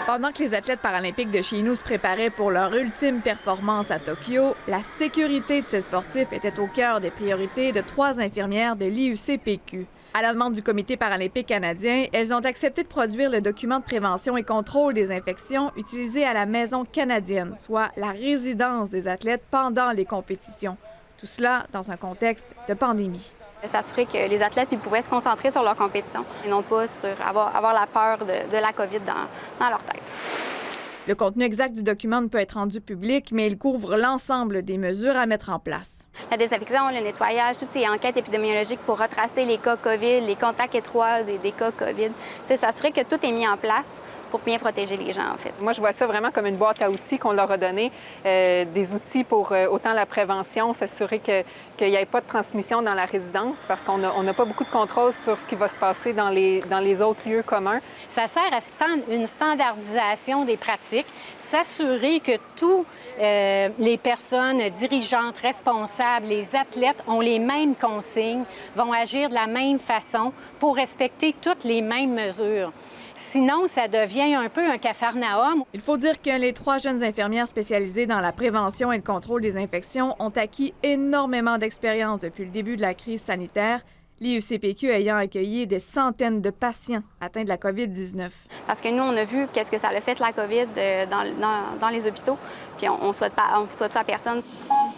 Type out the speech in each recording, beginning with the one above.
Pendant que les athlètes paralympiques de chez nous se préparaient pour leur ultime performance à Tokyo, la sécurité de ces sportifs était au cœur des priorités de 3 infirmières de l'IUCPQ. À la demande du Comité paralympique canadien, elles ont accepté de produire le document de prévention et contrôle des infections utilisé à la Maison canadienne, soit la résidence des athlètes pendant les compétitions. Tout cela dans un contexte de pandémie. S'assurer que les athlètes ils pouvaient se concentrer sur leur compétition et non pas sur avoir la peur de la COVID dans leur tête. Le contenu exact du document ne peut être rendu public, mais il couvre l'ensemble des mesures à mettre en place. La désinfection, le nettoyage, toutes ces enquêtes épidémiologiques pour retracer les cas COVID, les contacts étroits des cas COVID. S'assurer que tout est mis en place pour bien protéger les gens, en fait. Moi, je vois ça vraiment comme une boîte à outils qu'on leur a donné, des outils pour autant la prévention, s'assurer qu'il n'y ait pas de transmission dans la résidence, parce qu'on n'a pas beaucoup de contrôle sur ce qui va se passer dans les autres lieux communs. Ça sert à une standardisation des pratiques, s'assurer que tous les personnes dirigeantes, responsables, les athlètes ont les mêmes consignes, vont agir de la même façon pour respecter toutes les mêmes mesures. Sinon, ça devient un peu un capharnaüm. Il faut dire que les 3 jeunes infirmières spécialisées dans la prévention et le contrôle des infections ont acquis énormément d'expérience depuis le début de la crise sanitaire, l'IUCPQ ayant accueilli des centaines de patients atteints de la COVID-19. Parce que nous, on a vu qu'est-ce que ça a fait la COVID dans les hôpitaux, puis on souhaite ça à personne.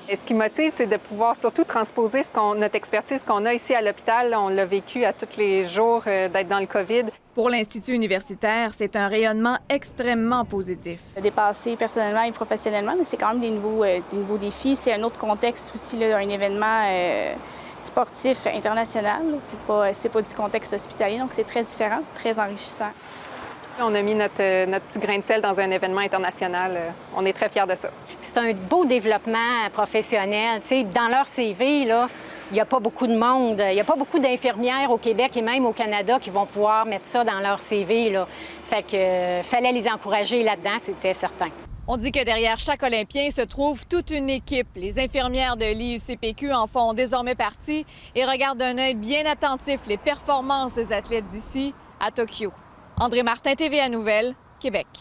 Et ce qui motive, c'est de pouvoir surtout transposer notre expertise qu'on a ici à l'hôpital. On l'a vécu à tous les jours d'être dans le COVID. Pour l'Institut universitaire, c'est un rayonnement extrêmement positif. Dépassé personnellement et professionnellement, mais c'est quand même des nouveaux défis. C'est un autre contexte aussi, là, un événement sportif international. C'est pas du contexte hospitalier, donc c'est très différent, très enrichissant. On a mis notre petit grain de sel dans un événement international. On est très fiers de ça. C'est un beau développement professionnel. Tu sais, dans leur CV, là, il n'y a pas beaucoup de monde. Il n'y a pas beaucoup d'infirmières au Québec et même au Canada qui vont pouvoir mettre ça dans leur CV, là. Fait que fallait les encourager là-dedans, c'était certain. On dit que derrière chaque Olympien se trouve toute une équipe. Les infirmières de l'IUCPQ en font désormais partie et regardent d'un œil bien attentif les performances des athlètes d'ici à Tokyo. André Martin, TVA Nouvelles, Québec.